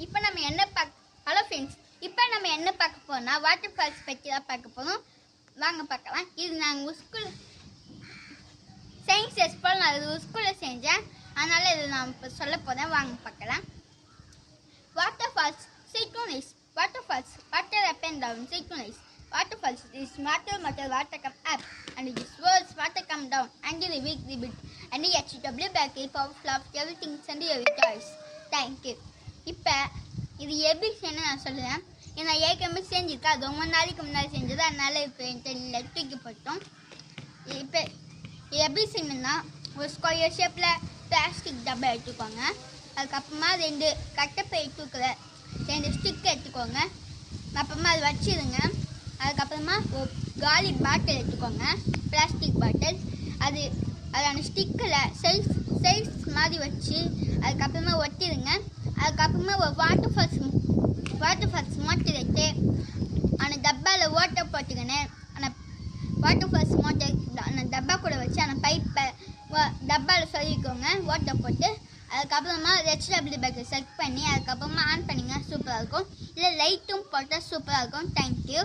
இப்போ நம்ம என்ன ஹலோ ஃப்ரெண்ட்ஸ், இப்போ நம்ம என்ன பார்க்க போறோம்னா வாட்டர் ஃபால்ஸ் பற்றி தான் பார்க்க போகிறோம். வாங்க பார்க்கலாம். இது நாங்கள் ஸ்கூல் சயின்ஸ் எக்ஸ்போல் நான் இது ஸ்கூலில் செஞ்சேன், அதனால் இது நான் இப்போ சொல்ல போகிறேன். வாங்க பார்க்கலாம். Water falls synchronize. Water falls, water up and down, synchronize. Water falls is water come up, and it is words water come down, and the weak the bit, and the HW back a power fluff, everything and every toys. Thank you. இப்போ இது எப்படி செய்யணும்னு நான் சொல்லுவேன். நான் ஏற்கனவே செஞ்சுருக்கேன், அது ரொம்ப நாளைக்கு முன்னாடி செஞ்சது, அதனால் இப்போ என்கிட்ட தூக்கி போட்டோம். இப்போ இது எப்படி செய்யணும்னா, ஒரு ஸ்கொயர் ஷேப்பில் பிளாஸ்டிக் டப்பா எடுத்துக்கோங்க. அதுக்கப்புறமா 2 கட்டைப்பை தூக்கில் 2 ஸ்டிக் எடுத்துக்கோங்க. அப்புறமா அது வச்சிடுங்க. அதுக்கப்புறமா ஒரு காலி பாட்டில் எடுத்துக்கோங்க, பிளாஸ்டிக் பாட்டில். அது அந்த ஸ்டிக்கில் சைஸ் மாதிரி வச்சு அதுக்கப்புறமா ஒட்டிடுங்க. அதுக்கப்புறமா ஒரு வாட்டர் ஃபால்ஸ் மோட்டர் எடுத்து அந்த டப்பாவில் ஓட்டை போட்டுக்கின்னு அந்த வாட்டர் ஃபால்ஸ் மோட்டர் அந்த டப்பா கூட வச்சு அந்த பைப்பை டப்பாவில் சொல்லிக்கோங்க ஓட்டை போட்டு. அதுக்கப்புறமா HW பேக்கை செட் பண்ணி அதுக்கப்புறமா ஆன் பண்ணிங்க, சூப்பராக இருக்கும். இல்லை லைட்டும் போட்டால் சூப்பராக இருக்கும். தேங்க்யூ.